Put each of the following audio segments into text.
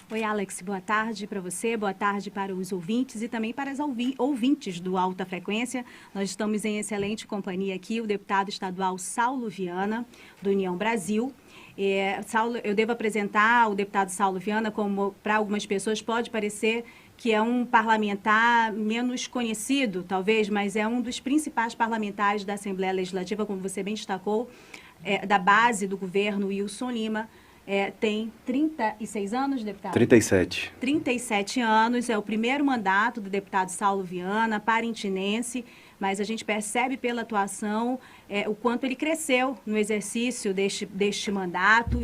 Oi, Alex, boa tarde para você, boa tarde para os ouvintes e também para as ouvintes do Alta Frequência. Nós estamos em excelente companhia aqui, o deputado estadual Saulo Viana, do União Brasil. Saulo, eu devo apresentar o deputado Saulo Viana, como para algumas pessoas pode parecer que é um parlamentar menos conhecido, talvez, mas é um dos principais parlamentares da Assembleia Legislativa, como você bem destacou, da base do governo Wilson Lima. Tem 36 anos, deputado? 37. 37 anos, é o primeiro mandato do deputado Saulo Viana, parintinense, mas a gente percebe pela atuação o quanto ele cresceu no exercício deste mandato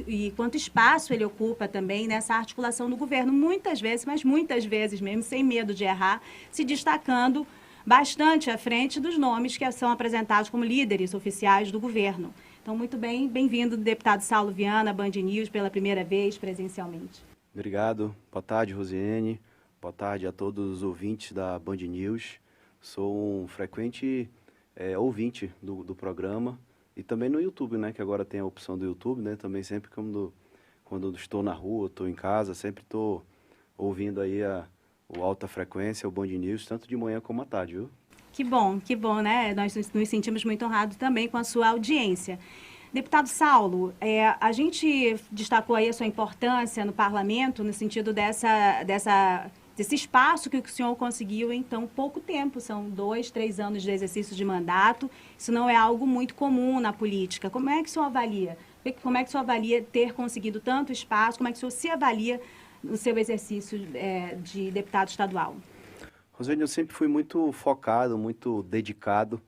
e quanto espaço ele ocupa também nessa articulação do governo, muitas vezes, mas muitas vezes mesmo, sem medo de errar, se destacando bastante à frente dos nomes que são apresentados como líderes oficiais do governo. Então, muito bem, bem-vindo, deputado Saulo Viana, Band News, pela primeira vez, presencialmente. Obrigado. Boa tarde, Rosiane. Boa tarde a todos os ouvintes da Band News. Sou um frequente ouvinte do programa e também no YouTube, né? Que agora tem a opção do YouTube, né? Também sempre quando estou na rua, estou em casa, sempre estou ouvindo aí o Alta Frequência, o Band News, tanto de manhã como à tarde, viu? Que bom, né? Nós nos sentimos muito honrados também com a sua audiência. Deputado Saulo, a gente destacou aí a sua importância no parlamento, no sentido desse espaço que o senhor conseguiu em tão pouco tempo. São 2, 3 anos de exercício de mandato. Isso não é algo muito comum na política. Como é que o senhor avalia? Como é que o senhor avalia ter conseguido tanto espaço? Como é que o senhor se avalia no seu exercício de deputado estadual? Rosane, eu sempre fui muito focado, muito dedicado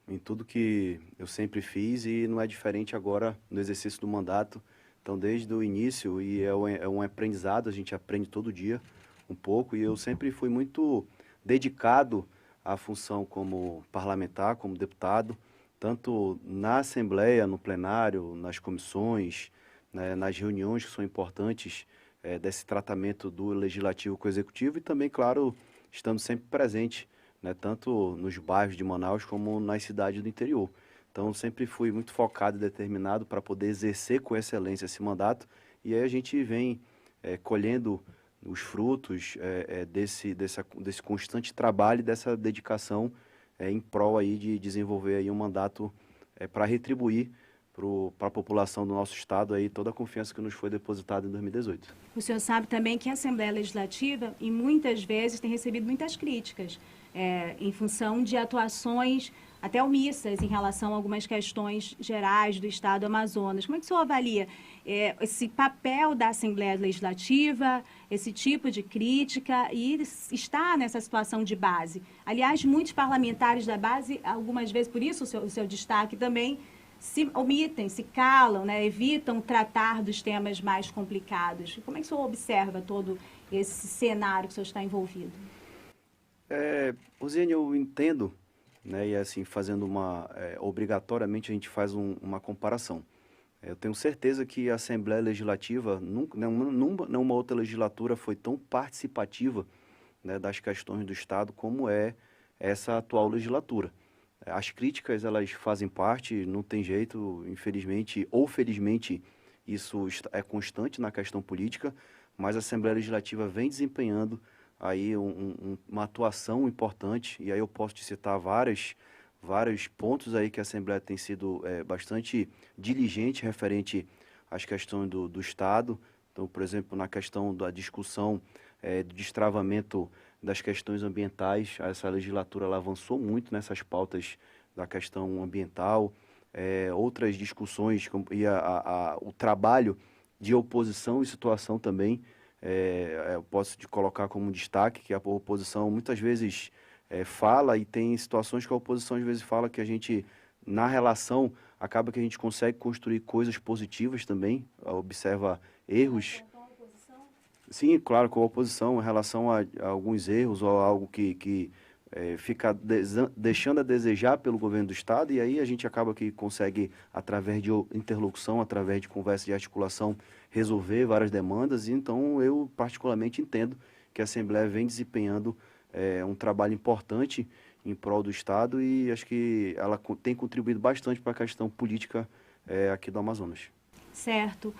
em tudo que eu sempre fiz e não é diferente agora no exercício do mandato. Então, desde o início, e é um aprendizado, a gente aprende todo dia um pouco, e eu sempre fui muito dedicado à função como parlamentar, como deputado, tanto na Assembleia, no plenário, nas comissões, né, nas reuniões que são importantes desse tratamento do Legislativo com o Executivo e também, claro, estando sempre presente, né, tanto nos bairros de Manaus como nas cidades do interior. Então, sempre fui muito focado e determinado para poder exercer com excelência esse mandato, e aí a gente vem colhendo os frutos desse constante trabalho e dessa dedicação em prol aí de desenvolver aí um mandato para retribuir para a população do nosso estado aí toda a confiança que nos foi depositada em 2018. O senhor sabe também que a Assembleia Legislativa, e muitas vezes, tem recebido muitas críticas em função de atuações até omissas em relação a algumas questões gerais do Estado do Amazonas. Como é que o senhor avalia esse papel da Assembleia Legislativa, esse tipo de crítica e estar nessa situação de base? Aliás, muitos parlamentares da base, algumas vezes, por isso o seu destaque também, se omitem, se calam, né, evitam tratar dos temas mais complicados. Como é que o senhor observa todo esse cenário que o senhor está envolvido? Rosiane, eu entendo, né, e assim, fazendo obrigatoriamente a gente faz uma comparação. Eu tenho certeza que a Assembleia Legislativa, nenhuma outra legislatura foi tão participativa, né, das questões do Estado como é essa atual legislatura. As críticas, elas fazem parte, não tem jeito, infelizmente ou felizmente, isso é constante na questão política, mas a Assembleia Legislativa vem desempenhando aí uma atuação importante, e aí eu posso te citar vários pontos aí que a Assembleia tem sido bastante diligente referente às questões do Estado. Então, por exemplo, na questão da discussão do destravamento das questões ambientais, essa legislatura ela avançou muito nessas pautas da questão ambiental, outras discussões e o trabalho de oposição e situação também, eu posso te colocar como destaque que a oposição muitas vezes fala e tem situações que a oposição às vezes fala que a gente, na relação, acaba que a gente consegue construir coisas positivas também, observa erros. Sim, claro, com a oposição em relação a alguns erros ou algo que fica deixando a desejar pelo governo do Estado, e aí a gente acaba que consegue, através de interlocução, através de conversa de articulação, resolver várias demandas. E então eu particularmente entendo que a Assembleia vem desempenhando um trabalho importante em prol do Estado e acho que ela tem contribuído bastante para a questão política aqui do Amazonas. Certo.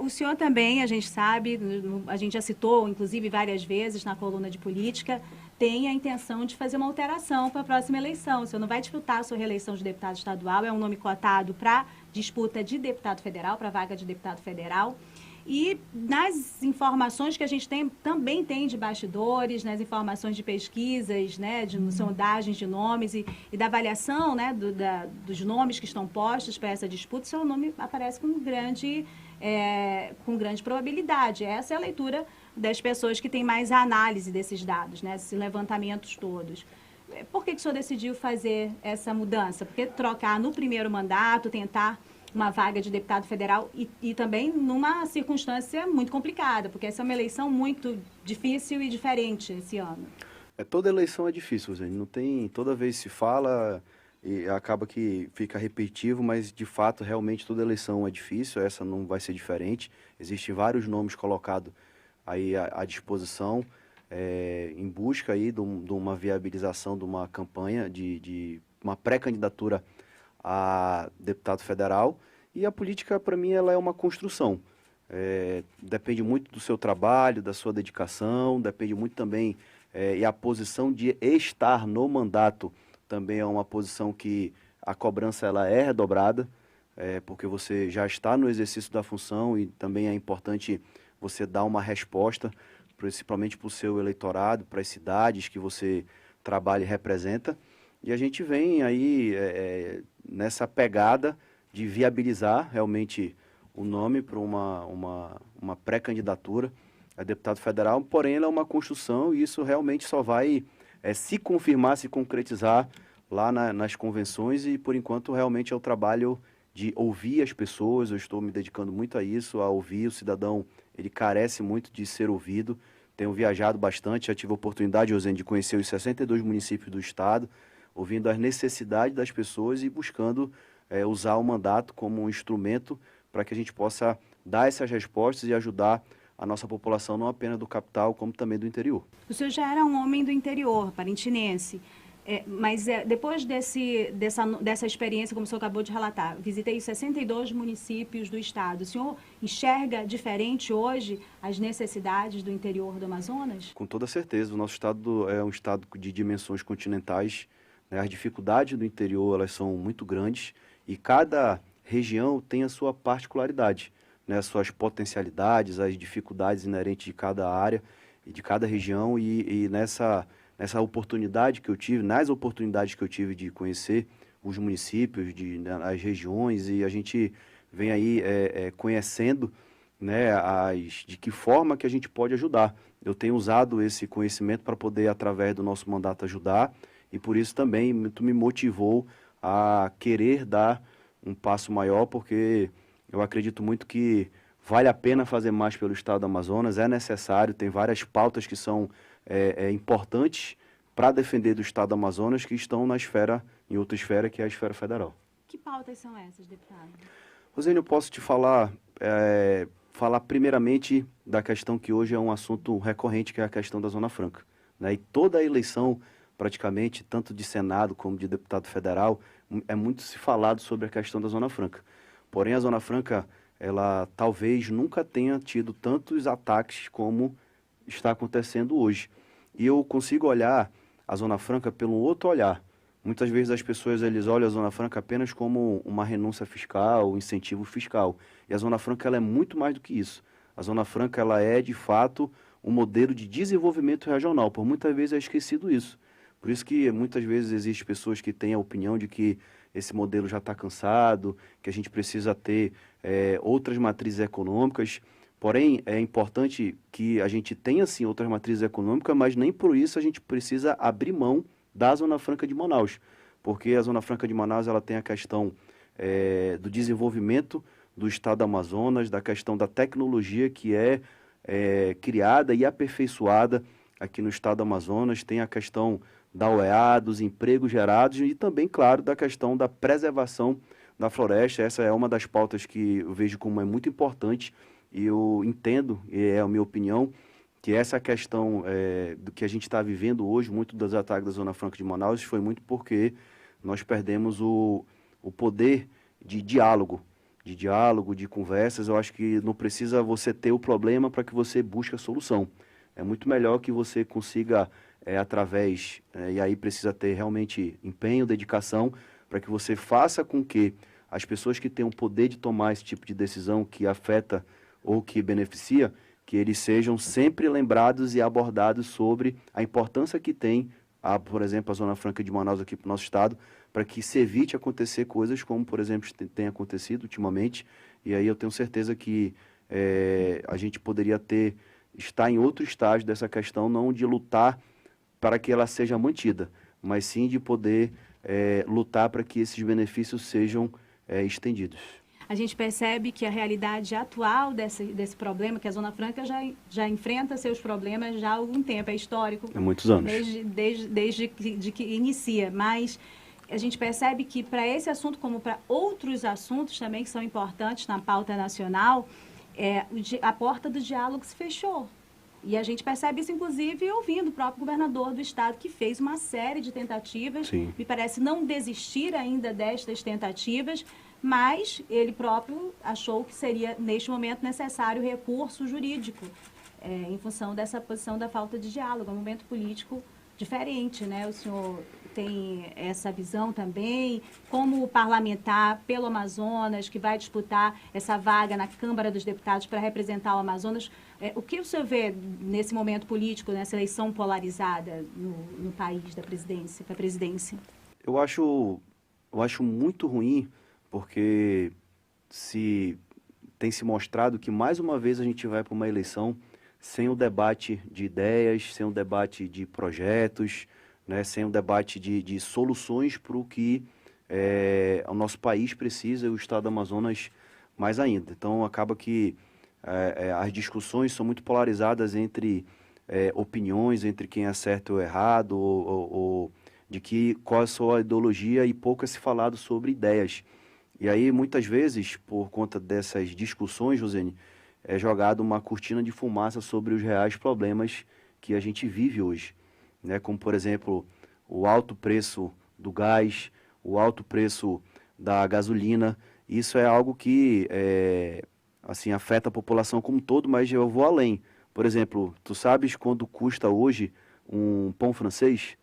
O senhor também, a gente sabe, a gente já citou, inclusive, várias vezes na coluna de política, tem a intenção de fazer uma alteração para a próxima eleição. O senhor não vai disputar a sua reeleição de deputado estadual, é um nome cotado para disputa de deputado federal, para vaga de deputado federal. E nas informações que a gente também tem de bastidores, nas informações de pesquisas, né, de sondagens de nomes e da avaliação, né, dos nomes que estão postos para essa disputa, seu nome aparece com grande probabilidade. Essa é a leitura das pessoas que têm mais análise desses dados, né, esses levantamentos todos. Por que o senhor decidiu fazer essa mudança? Por que trocar no primeiro mandato, tentar uma vaga de deputado federal e também numa circunstância muito complicada, porque essa é uma eleição muito difícil e diferente esse ano? Toda eleição é difícil, gente. Não tem, toda vez se fala e acaba que fica repetitivo, mas de fato, realmente toda eleição é difícil, essa não vai ser diferente. Existem vários nomes colocados aí à disposição, em busca aí de uma viabilização de uma campanha, de uma pré-candidatura a deputado federal, e a política, para mim, ela é uma construção. Depende muito do seu trabalho, da sua dedicação, depende muito também, e a posição de estar no mandato também é uma posição que a cobrança ela é redobrada, porque você já está no exercício da função e também é importante você dar uma resposta, principalmente para o seu eleitorado, para as cidades que você trabalha e representa. E a gente vem aí nessa pegada de viabilizar realmente o nome para uma pré-candidatura a deputado federal, porém ela é uma construção e isso realmente só vai se confirmar, se concretizar lá nas convenções e, por enquanto, realmente é o trabalho de ouvir as pessoas. Eu estou me dedicando muito a isso, a ouvir o cidadão. Ele carece muito de ser ouvido. Tenho viajado bastante, já tive a oportunidade, Rosane, de conhecer os 62 municípios do estado, ouvindo as necessidades das pessoas e buscando usar o mandato como um instrumento para que a gente possa dar essas respostas e ajudar a nossa população, não apenas do capital, como também do interior. O senhor já era um homem do interior, parintinense, mas depois dessa experiência, como o senhor acabou de relatar, visitei 62 municípios do estado. O senhor enxerga diferente hoje as necessidades do interior do Amazonas? Com toda certeza, o nosso estado é um estado de dimensões continentais, né? As dificuldades do interior elas são muito grandes e cada região tem a sua particularidade, né? As suas potencialidades, as dificuldades inerentes de cada área e de cada região e nessa oportunidade que eu tive, nas oportunidades que eu tive de conhecer os municípios, as regiões, e a gente vem aí conhecendo, né, de que forma que a gente pode ajudar. Eu tenho usado esse conhecimento para poder, através do nosso mandato, ajudar, e por isso também muito me motivou a querer dar um passo maior, porque eu acredito muito que vale a pena fazer mais pelo estado do Amazonas, é necessário, tem várias pautas que são importantes para defender do estado do Amazonas que estão em outra esfera, que é a esfera federal. Que pautas são essas, deputado? Rosane, eu posso te falar primeiramente da questão que hoje é um assunto recorrente, que é a questão da Zona Franca, né? E toda a eleição, praticamente, tanto de Senado como de deputado federal, é muito se falado sobre a questão da Zona Franca. Porém, a Zona Franca, ela talvez nunca tenha tido tantos ataques como está acontecendo hoje. E eu consigo olhar a Zona Franca pelo outro olhar. Muitas vezes as pessoas eles olham a Zona Franca apenas como uma renúncia fiscal, um incentivo fiscal. E a Zona Franca ela é muito mais do que isso. A Zona Franca ela é, de fato, um modelo de desenvolvimento regional. Por muitas vezes é esquecido isso. Por isso que muitas vezes existem pessoas que têm a opinião de que esse modelo já está cansado, que a gente precisa ter outras matrizes econômicas. Porém, é importante que a gente tenha, sim, outras matrizes econômicas, mas nem por isso a gente precisa abrir mão da Zona Franca de Manaus. Porque a Zona Franca de Manaus ela tem a questão do desenvolvimento do estado do Amazonas, da questão da tecnologia que é criada e aperfeiçoada aqui no estado do Amazonas, tem a questão da UEA, dos empregos gerados e também, claro, da questão da preservação da floresta. Essa é uma das pautas que eu vejo como é muito importante e eu entendo, e é a minha opinião, que essa questão do que a gente está vivendo hoje, muito dos ataques da Zona Franca de Manaus, foi muito porque nós perdemos o poder de diálogo, de diálogo, de conversas. Eu acho que não precisa você ter o problema para que você busque a solução. É muito melhor que você consiga, e aí precisa ter realmente empenho, dedicação, para que você faça com que as pessoas que têm o poder de tomar esse tipo de decisão que afeta ou que beneficia, que eles sejam sempre lembrados e abordados sobre a importância que tem, por exemplo, a Zona Franca de Manaus aqui para o nosso estado, para que se evite acontecer coisas como, por exemplo, tem acontecido ultimamente. E aí eu tenho certeza que a gente poderia estar em outro estágio dessa questão, não de lutar para que ela seja mantida, mas sim de poder lutar para que esses benefícios sejam estendidos. A gente percebe que a realidade atual desse problema, que a Zona Franca já enfrenta seus problemas já há algum tempo, é histórico. Há muitos anos. Desde que inicia, mas a gente percebe que para esse assunto, como para outros assuntos também que são importantes na pauta nacional, a porta do diálogo se fechou. E a gente percebe isso, inclusive, ouvindo o próprio governador do estado, que fez uma série de tentativas. Sim. Me parece não desistir ainda destas tentativas, mas ele próprio achou que seria, neste momento, necessário recurso jurídico, em função dessa posição da falta de diálogo. É um momento político diferente, né? O senhor tem essa visão também, como parlamentar pelo Amazonas, que vai disputar essa vaga na Câmara dos Deputados para representar o Amazonas. O que o senhor vê nesse momento político, nessa eleição polarizada no país da presidência, para a presidência? Eu acho muito ruim, porque tem se mostrado que mais uma vez a gente vai para uma eleição sem o debate de ideias, sem o debate de projetos, né, sem o debate de soluções para o que o nosso país precisa e o estado do Amazonas mais ainda. Então, acaba que as discussões são muito polarizadas entre opiniões, entre quem é certo ou errado, ou de qual é a sua ideologia, e pouco é se falado sobre ideias. E aí, muitas vezes, por conta dessas discussões, Josene, é jogado uma cortina de fumaça sobre os reais problemas que a gente vive hoje, né? Como, por exemplo, o alto preço do gás, o alto preço da gasolina. Isso é algo que assim, afeta a população como um todo, mas eu vou além. Por exemplo, tu sabes quanto custa hoje um pão francês?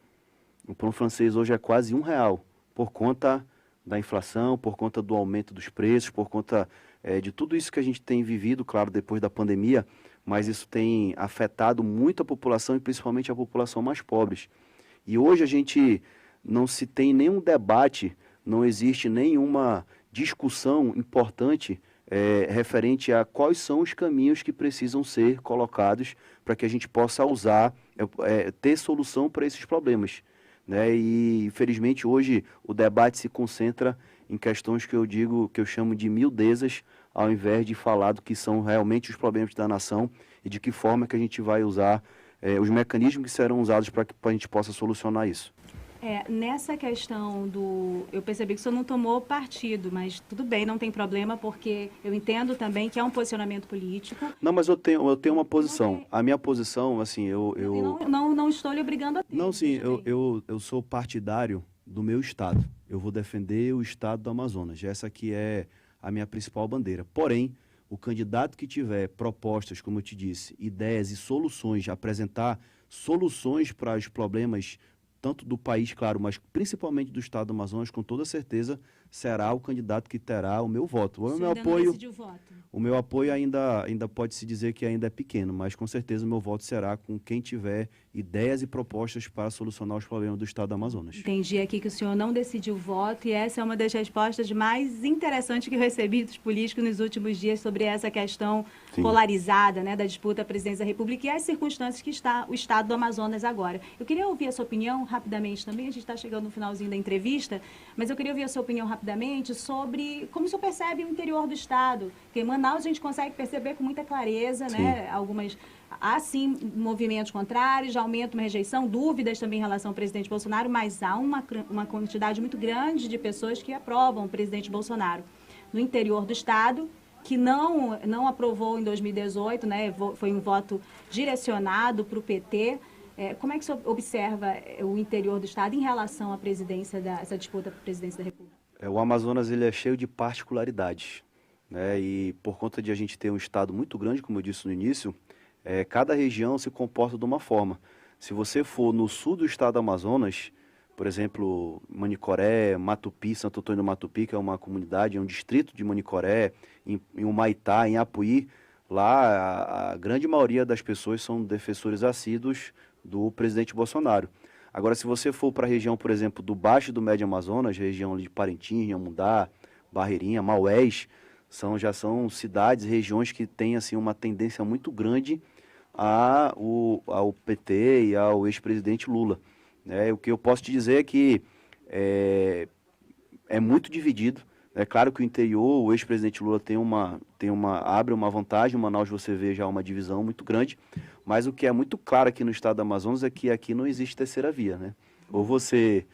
O pão francês hoje é quase R$ 1, por conta da inflação, por conta do aumento dos preços, por conta de tudo isso que a gente tem vivido, claro, depois da pandemia, mas isso tem afetado muito a população e principalmente a população mais pobre. E hoje a gente não se tem nenhum debate, não existe nenhuma discussão importante referente a quais são os caminhos que precisam ser colocados para que a gente possa ter solução para esses problemas, né? E infelizmente hoje o debate se concentra em questões que eu chamo de miudezas, ao invés de falar do que são realmente os problemas da nação e de que forma que a gente vai usar os mecanismos que serão usados para que a gente possa solucionar isso. Nessa questão eu percebi que o senhor não tomou partido, mas tudo bem, não tem problema, porque eu entendo também que é um posicionamento político. Não, mas eu tenho uma posição. A minha posição, assim, Não estou lhe obrigando a ter. Não, sim, eu sou partidário do meu estado. Eu vou defender o estado do Amazonas. Essa aqui é a minha principal bandeira. Porém, o candidato que tiver propostas, como eu te disse, ideias e soluções, apresentar soluções para os problemas tanto do país, claro, mas principalmente do estado do Amazonas, com toda certeza será o candidato que terá o meu voto. O meu apoio ainda pode-se dizer que ainda é pequeno, mas com certeza o meu voto será com quem tiver ideias e propostas para solucionar os problemas do estado do Amazonas. Entendi aqui que o senhor não decidiu o voto, e essa é uma das respostas mais interessantes que eu recebi dos políticos nos últimos dias sobre essa questão polarizada, né, da disputa à presidência da República e as circunstâncias que está o estado do Amazonas agora. Eu queria ouvir a sua opinião rapidamente também, a gente está chegando no finalzinho da entrevista, mas eu queria ouvir a sua opinião rapidamente sobre como o senhor percebe o interior do estado, porque em Manaus a gente consegue perceber com muita clareza, né, há sim movimentos contrários, aumento, uma rejeição, dúvidas também em relação ao presidente Bolsonaro, mas há uma quantidade muito grande de pessoas que aprovam o presidente Bolsonaro. No interior do estado, que não aprovou em 2018, né, foi um voto direcionado para o PT. Como é que o senhor observa o interior do estado em relação à presidência essa disputa para a presidência da República? O Amazonas ele é cheio de particularidades, né? E por conta de a gente ter um estado muito grande, como eu disse no início, cada região se comporta de uma forma. Se você for no sul do estado do Amazonas, por exemplo, Manicoré, Matupi, Santo Antônio do Matupi, que é uma comunidade, é um distrito de Manicoré, em Humaitá, em Apuí, lá a grande maioria das pessoas são defensores assíduos do presidente Bolsonaro. Agora, se você for para a região, por exemplo, do Baixo e do Médio Amazonas, região ali de Parintins, Inhamundá, Barreirinha, Maués, já são cidades, regiões que têm assim, uma tendência muito grande ao PT e ao ex-presidente Lula. Né? O que eu posso te dizer é que é muito dividido. É claro que o interior, o ex-presidente Lula abre uma vantagem, em Manaus você vê já uma divisão muito grande, mas o que é muito claro aqui no estado do Amazonas é que aqui não existe terceira via, né? Ou você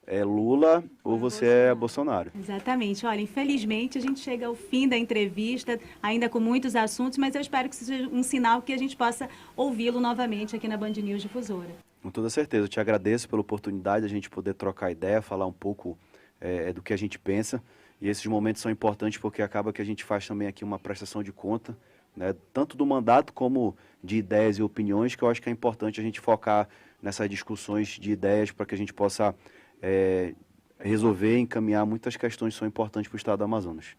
é Lula ou você é Bolsonaro. Exatamente. Olha, infelizmente a gente chega ao fim da entrevista, ainda com muitos assuntos, mas eu espero que seja um sinal que a gente possa ouvi-lo novamente aqui na Band News Difusora. Com toda certeza. Eu te agradeço pela oportunidade de a gente poder trocar ideia, falar um pouco do que a gente pensa. E esses momentos são importantes porque acaba que a gente faz também aqui uma prestação de conta, né, tanto do mandato como de ideias e opiniões, que eu acho que é importante a gente focar nessas discussões de ideias para que a gente possa resolver e encaminhar muitas questões que são importantes para o estado do Amazonas.